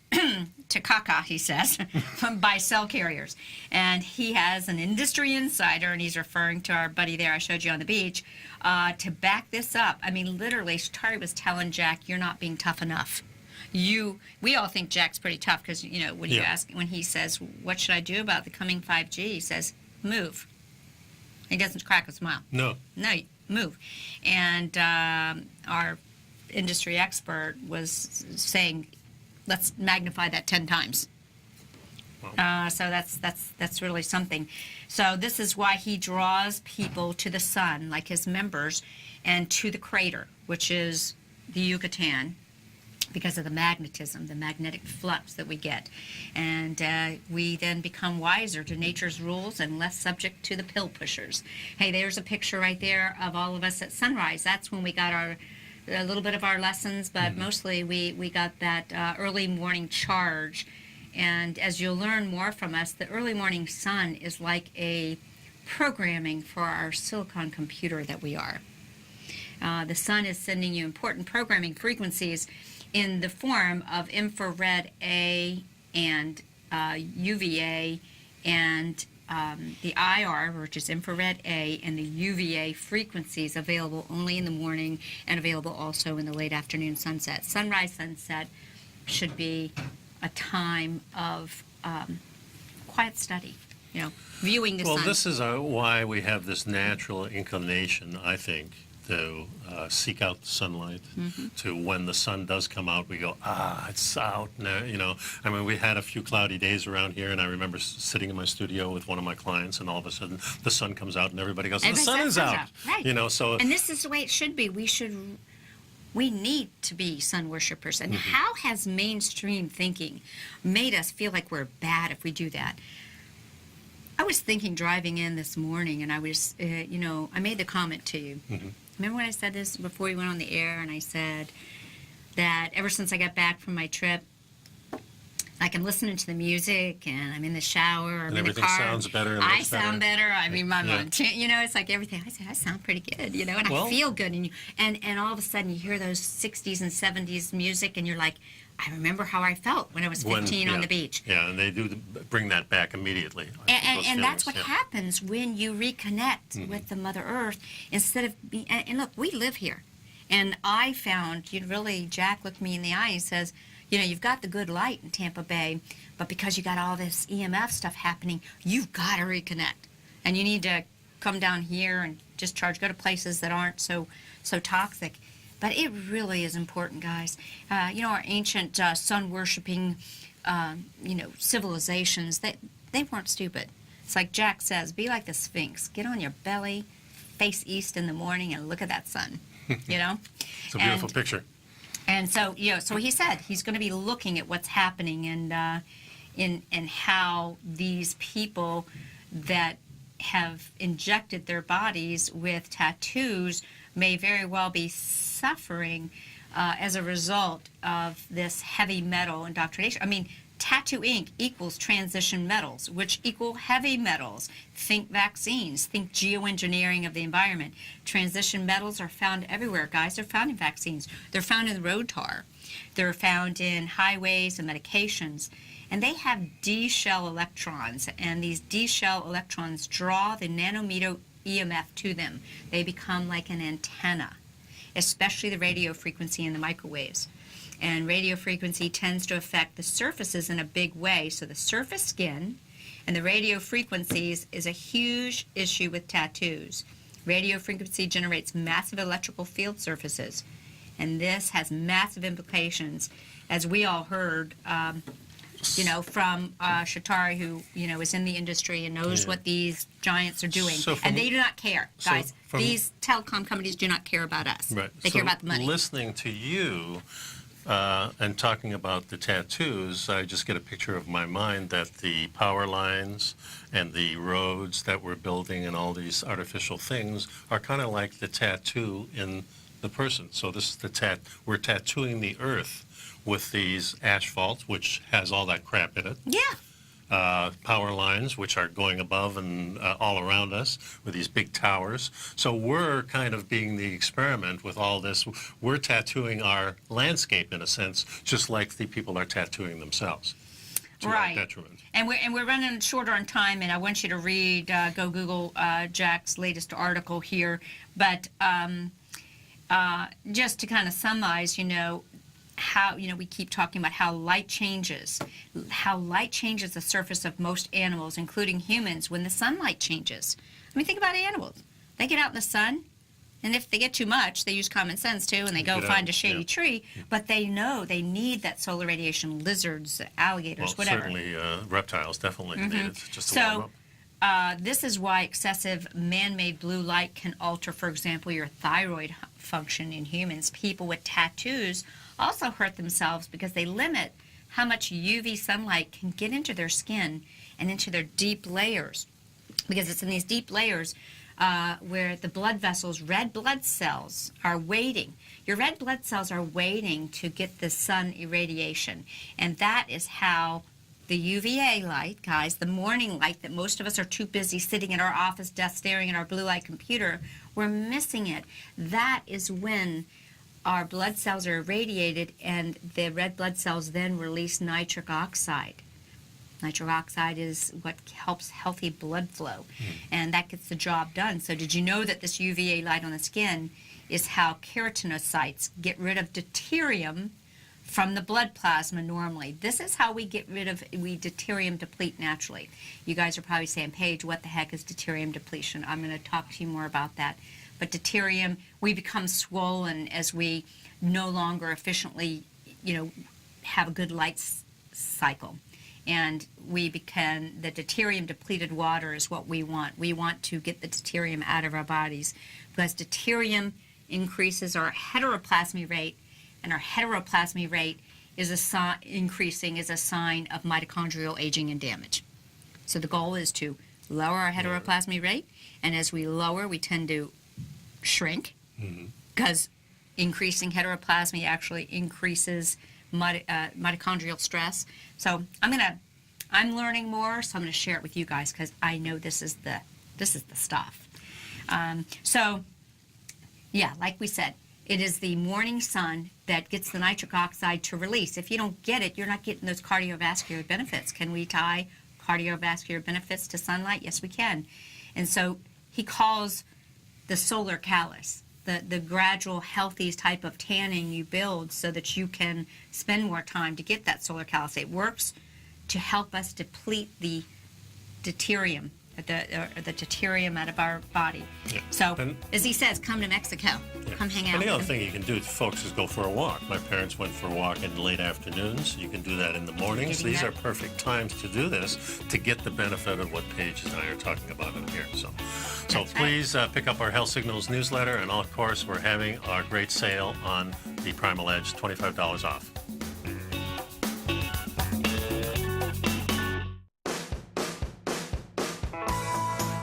to caca, he says, by cell carriers. And he has an industry insider, and he's referring to our buddy there I showed you on the beach, to back this up. I mean, literally, Tari was telling Jack, you're not being tough enough. We all think Jack's pretty tough because, you know, when you ask, when he says, what should I do about the coming 5G? He says, move. He doesn't crack a smile. No, move. And our industry expert was saying, let's magnify that 10 times. Wow. So that's really something. So this is why he draws people to the sun, like his members, and to the crater, which is the Yucatan, because of the magnetism, the magnetic flux that we get. And we then become wiser to nature's rules and less subject to the pill pushers. Hey, there's a picture right there of all of us at sunrise. That's when we got a little bit of our lessons, but mostly we got that early morning charge. And as you'll learn more from us, the early morning sun is like a programming for our silicon computer that we are. The sun is sending you important programming frequencies in the form of infrared A and UVA and the IR, which is infrared A, and the UVA frequencies available only in the morning and available also in the late afternoon sunset. Sunrise, sunset should be a time of quiet study, you know, viewing the sun. Well, this is why we have this natural inclination, I think, to seek out the sunlight. To when the sun does come out, we go, it's out now, you know. I mean, we had a few cloudy days around here, and I remember sitting in my studio with one of my clients, and all of a sudden the sun comes out, and everybody goes, the sun is out. Right. You know, so. And this is the way it should be. We need to be sun worshipers. And how has mainstream thinking made us feel like we're bad if we do that? I was thinking driving in this morning, and I was, you know, I made the comment to you. Remember when I said this before we went on the air, and I said that ever since I got back from my trip Like I'm listening to the music and I'm in the shower or I'm And in the everything car. sounds better and I looks sound better. I mean, my Yeah. mom, you know, it's like everything. I say, I sound pretty good, you know, and Well- I feel good. And all of a sudden you hear those 60s and 70s music and you're like, I remember how I felt when I was 15 on yeah. the beach. Yeah, and they do bring that back immediately. And that's what yeah. happens when you reconnect with the Mother Earth instead of being, and look, we live here. And I found, really, Jack looked me in the eye and says, you've got the good light in Tampa Bay, but because you got all this EMF stuff happening, you've got to reconnect. And you need to come down here and discharge, go to places that aren't so toxic. But it really is important, guys. Our ancient sun-worshipping, civilizations, they weren't stupid. It's like Jack says, be like the Sphinx. Get on your belly, face east in the morning, and look at that sun, It's a beautiful picture. And so, so he said he's going to be looking at what's happening and how these people that have injected their bodies with tattoos may very well be suffering as a result of this heavy metal indoctrination. I mean, tattoo ink equals transition metals, which equal heavy metals. Think vaccines, think geoengineering of the environment. Transition metals are found everywhere, guys. They're found in vaccines. They're found in road tar. They're found in highways and medications. And they have D shell electrons, and these D shell electrons draw the nanometer EMF to them. They become like an antenna, especially the radio frequency and the microwaves. And radio frequency tends to affect the surfaces in a big way. So the surface skin and the radio frequencies is a huge issue with tattoos. Radio frequency generates massive electrical field surfaces. And this has massive implications, as we all heard, from Shatari, who, is in the industry and knows what these giants are doing. So and they do not care, guys. from- These telecom companies do not care about us. Right. They care about the money. Listening to you and talking about the tattoos, I just get a picture of my mind that the power lines and the roads that we're building and all these artificial things are kind of like the tattoo in the person. So this is we're tattooing the earth with these asphalt, which has all that crap in it. Yeah. Power lines, which are going above and all around us with these big towers. So we're kind of being the experiment with all this. We're tattooing our landscape, in a sense, just like the people are tattooing themselves to our detriment. And we're running shorter on time, and I want you to read, go Google Jack's latest article here. But just to kind of summarize, how, we keep talking about how light changes the surface of most animals, including humans, when the sunlight changes. I mean, think about animals. They get out in the sun, and if they get too much, they use common sense too, and they go find a shady tree, but they know they need that solar radiation. Lizards, alligators, Well, whatever. certainly reptiles definitely need it just to warm So, up. this is why excessive man-made blue light can alter, for example, your thyroid function in humans. People with tattoos also hurt themselves because they limit how much UV sunlight can get into their skin and into their deep layers. Because it's in these deep layers where the blood vessels, red blood cells, are waiting. Your red blood cells are waiting to get the sun irradiation. And that is how the UVA light, guys, the morning light that most of us are too busy sitting at our office desk staring at our blue light computer, we're missing it. That is when our blood cells are irradiated, and the red blood cells then release nitric oxide. Nitric oxide is what helps healthy blood flow, and that gets the job done. So did you know that this UVA light on the skin is how keratinocytes get rid of deuterium from the blood plasma normally? This is how we deuterium deplete naturally. You guys are probably saying, Paige, what the heck is deuterium depletion? I'm going to talk to you more about that. But deuterium, we become swollen as we no longer efficiently, have a good light cycle. And the deuterium depleted water is what we want. We want to get the deuterium out of our bodies because deuterium increases our heteroplasmy rate, and our heteroplasmy rate is increasing is a sign of mitochondrial aging and damage. So the goal is to lower our heteroplasmy rate, and as we lower, we tend to shrink because increasing heteroplasmy actually increases mitochondrial stress. So I'm learning more, so I'm going to share it with you guys because I know this is the stuff. So, yeah, like we said, it is the morning sun that gets the nitric oxide to release. If you don't get it, you're not getting those cardiovascular benefits. Can we tie cardiovascular benefits to sunlight? Yes, we can. And so he calls the solar callus, the gradual, healthy type of tanning you build so that you can spend more time to get that solar callus. It works to help us deplete the deuterium, the deuterium out of our body. Yeah. So, And- as he says, come to Mexico. Yeah. Come hang out And the with other him. thing you can do, folks, is go for a walk. My parents went for a walk in the late afternoons. You can do that in the mornings. Getting These that. are perfect times to do this to get the benefit of what Paige and I are talking about in here. So That's right. please pick up our Health Signals newsletter, and of course, we're having our great sale on the Primal Edge, $25 off.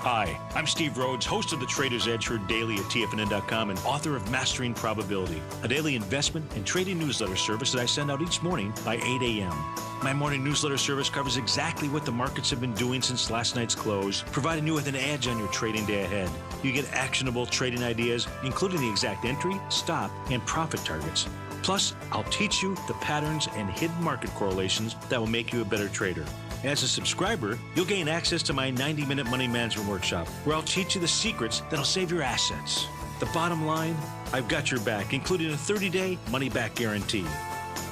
Hi, I'm Steve Rhodes, host of the Trader's Edge, heard daily at TFNN.com and author of Mastering Probability, a daily investment and trading newsletter service that I send out each morning by 8 a.m. My morning newsletter service covers exactly what the markets have been doing since last night's close, providing you with an edge on your trading day ahead. You get actionable trading ideas, including the exact entry, stop, and profit targets. Plus, I'll teach you the patterns and hidden market correlations that will make you a better trader. As a subscriber, you'll gain access to my 90-minute money management workshop, where I'll teach you the secrets that'll save your assets. The bottom line, I've got your back, including a 30-day money-back guarantee.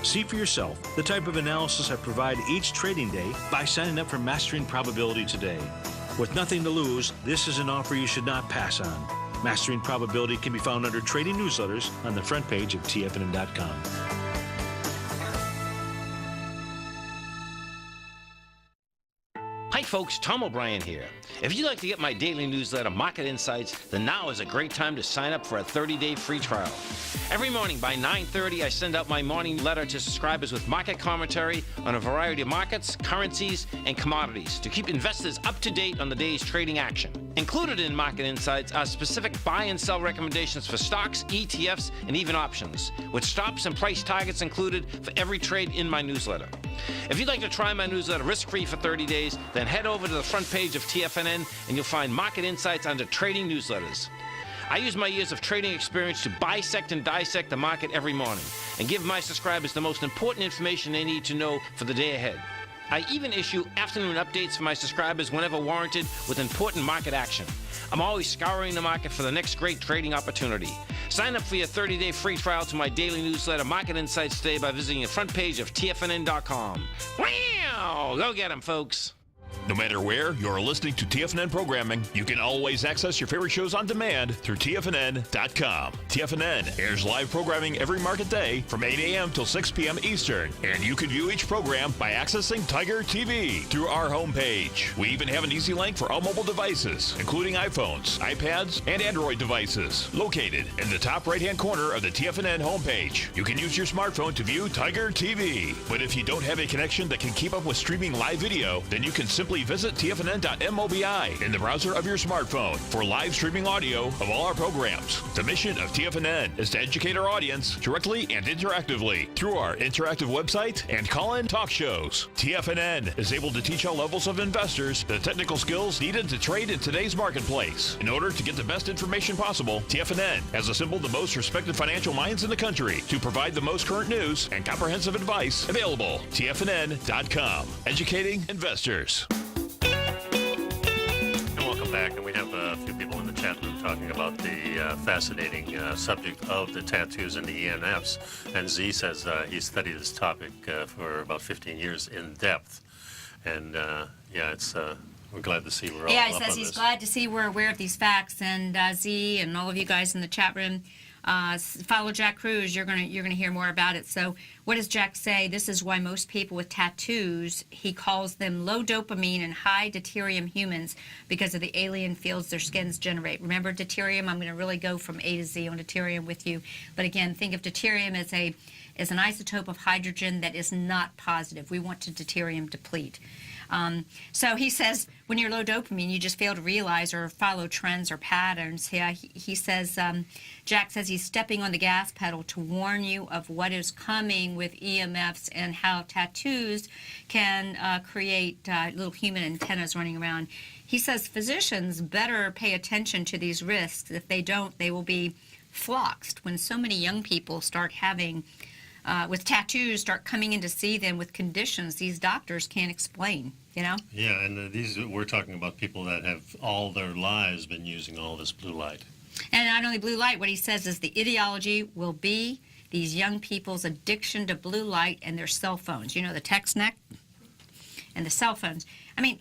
See for yourself the type of analysis I provide each trading day by signing up for Mastering Probability today. With nothing to lose, this is an offer you should not pass on. Mastering Probability can be found under Trading Newsletters on the front page of TFNN.com. Hi folks, Tom O'Brien here. If you'd like to get my daily newsletter, Market Insights, then now is a great time to sign up for a 30-day free trial. Every morning by 9:30, I send out my morning letter to subscribers with market commentary on a variety of markets, currencies, and commodities to keep investors up to date on the day's trading action. Included in Market Insights are specific buy and sell recommendations for stocks, ETFs, and even options, with stops and price targets included for every trade in my newsletter. If you'd like to try my newsletter risk-free for 30 days, then head over to the front page of TFNN and you'll find Market Insights under Trading Newsletters. I use my years of trading experience to bisect and dissect the market every morning and give my subscribers the most important information they need to know for the day ahead. I even issue afternoon updates for my subscribers whenever warranted with important market action. I'm always scouring the market for the next great trading opportunity. Sign up for your 30-day free trial to my daily newsletter, Market Insights, today by visiting the front page of TFNN.com. Wow! Go get 'em, folks. No matter where you're listening to TFNN programming, you can always access your favorite shows on demand through TFNN.com. TFNN airs live programming every market day from 8 a.m. till 6 p.m. Eastern, and you can view each program by accessing Tiger TV through our homepage. We even have an easy link for all mobile devices, including iPhones, iPads, and Android devices, located in the top right-hand corner of the TFNN homepage. You can use your smartphone to view Tiger TV, but if you don't have a connection that can keep up with streaming live video, then you can simply visit TFNN.mobi in the browser of your smartphone for live streaming audio of all our programs. The mission of TFNN is to educate our audience directly and interactively through our interactive website and call-in talk shows. TFNN is able to teach all levels of investors the technical skills needed to trade in today's marketplace. In order to get the best information possible, TFNN has assembled the most respected financial minds in the country to provide the most current news and comprehensive advice available. TFNN.com, educating investors. Back, and we have a few people in the chat room talking about the fascinating subject of the tattoos and the ENFs. And Z says he studied this topic for about 15 years in depth. And yeah, it's we're glad to see we're all Yeah, up he on says he's this. glad to see we're aware of these facts. And Z and all of you guys in the chat room, follow Jack Cruz. You're gonna hear more about it. So what does Jack say? This is why most people with tattoos, he calls them low dopamine and high deuterium humans because of the alien fields their skins generate. Remember deuterium? I'm going to really go from A to Z on deuterium with you. But again, think of deuterium as an isotope of hydrogen that is not positive. We want to deuterium deplete. So he says, when you're low dopamine, you just fail to realize or follow trends or patterns. Yeah, he says, Jack says he's stepping on the gas pedal to warn you of what is coming with EMFs and how tattoos can create little human antennas running around. He says physicians better pay attention to these risks. If they don't, they will be floxed. When so many young people start having with tattoos, start coming in to see them with conditions these doctors can't explain, you know? Yeah, and we're talking about people that have all their lives been using all this blue light. And not only blue light, what he says is the ideology will be these young people's addiction to blue light and their cell phones. You know, the text neck and the cell phones. I mean,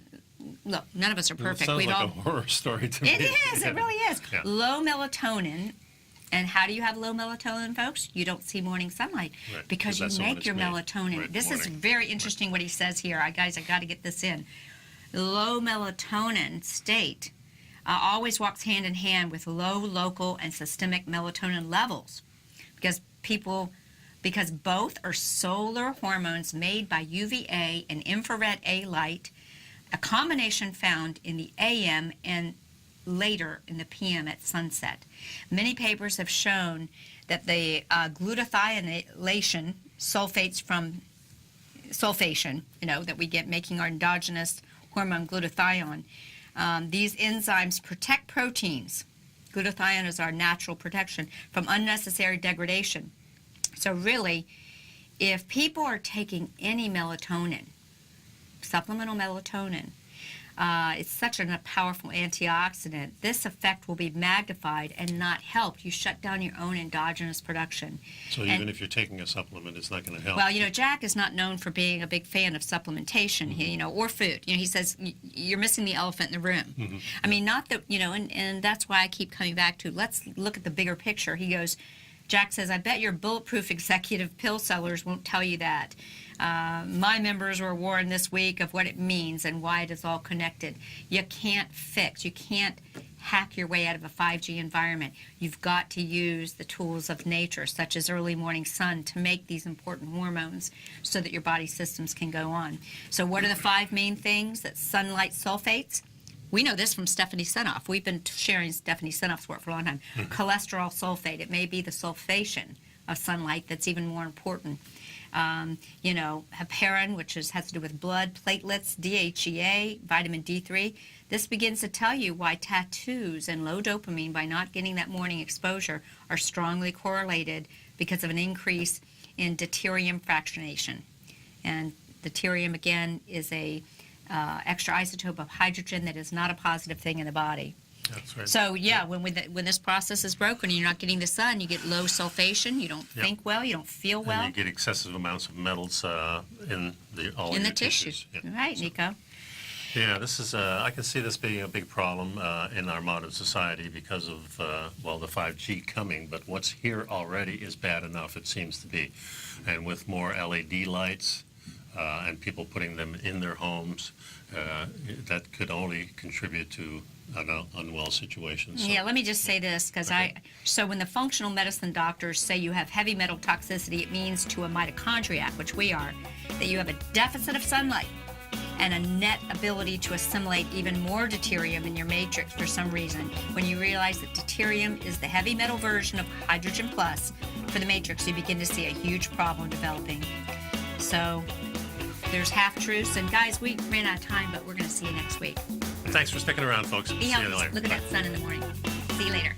look, none of us are perfect. It sounds like a horror story to me. It is, it really is. Yeah. Low melatonin. And how do you have low melatonin, folks? You don't see morning sunlight because you make your melatonin. Right, this is very interesting what he says here. Guys, I got to get this in. Low melatonin state always walks hand in hand with low local and systemic melatonin levels because both are solar hormones made by UVA and infrared A light, a combination found in the AM and later in the PM at sunset. Many papers have shown that the glutathione sulfates from sulfation, you know, that we get making our endogenous hormone glutathione. These enzymes protect proteins. Glutathione is our natural protection from unnecessary degradation. So really, if people are taking any melatonin, supplemental melatonin, it's such a powerful antioxidant. This effect will be magnified and not helped. You shut down your own endogenous production. So even if you're taking a supplement, it's not going to help. Well, you know, Jack is not known for being a big fan of supplementation, you know, or food. You know, he says you're missing the elephant in the room. I mean, not that, you know, and that's why I keep coming back to, let's look at the bigger picture. He goes, Jack says, I bet your bulletproof executive pill sellers won't tell you that. My members were warned this week of what it means and why it is all connected. You can't you can't hack your way out of a 5G environment. You've got to use the tools of nature, such as early morning sun, to make these important hormones so that your body systems can go on. So what are the 5 main things that sunlight sulfates? We know this from Stephanie Senoff. We've been sharing Stephanie Senoff's work for a long time. Cholesterol sulfate. It may be the sulfation of sunlight that's even more important. You know, heparin, which has to do with blood, platelets, DHEA, vitamin D3. This begins to tell you why tattoos and low dopamine, by not getting that morning exposure, are strongly correlated because of an increase in deuterium fractionation. And deuterium, again, is a extra isotope of hydrogen that is not a positive thing in the body. That's right. So yeah, when this process is broken and you're not getting the sun, you get low sulfation. You don't think well. You don't feel well. And you get excessive amounts of metals in all your tissues. Yeah. Right, Nico. Yeah, this is. I can see this being a big problem in our modern society because of the 5G coming. But what's here already is bad enough. It seems to be, and with more LED lights and people putting them in their homes, that could only contribute to an unwell situation. So. Yeah, let me just say this, because so when the functional medicine doctors say you have heavy metal toxicity, it means to a mitochondriac, which we are, that you have a deficit of sunlight and a net ability to assimilate even more deuterium in your matrix for some reason. When you realize that deuterium is the heavy metal version of hydrogen plus for the matrix, you begin to see a huge problem developing. So there's half-truths, and guys, we ran out of time, but we're going to see you next week. Thanks for sticking around, folks. Be healthy. Look at that sun in the morning. See you later.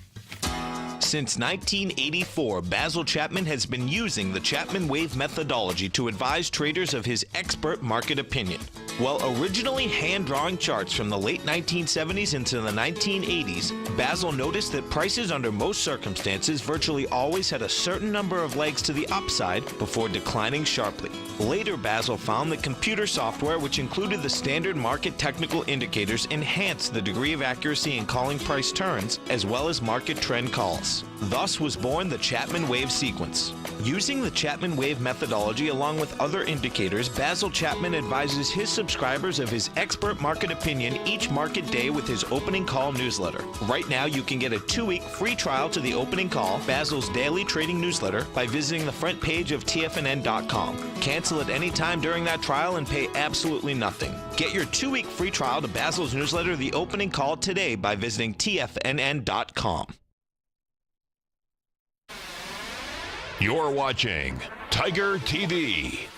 Since 1984, Basil Chapman has been using the Chapman Wave methodology to advise traders of his expert market opinion. While originally hand-drawing charts from the late 1970s into the 1980s, Basil noticed that prices under most circumstances virtually always had a certain number of legs to the upside before declining sharply. Later, Basil found that computer software, which included the standard market technical indicators, enhanced the degree of accuracy in calling price turns, as well as market trend calls. Thus was born the Chapman Wave sequence. Using the Chapman Wave methodology along with other indicators, Basil Chapman advises his subscribers subscribers of his expert market opinion each market day with his Opening Call newsletter. Right now, you can get a 2-week free trial to the Opening Call, Basil's daily trading newsletter, by visiting the front page of TFNN.com. Cancel at any time during that trial and pay absolutely nothing. Get your 2-week free trial to Basil's newsletter, The Opening Call, today by visiting TFNN.com. You're watching Tiger TV.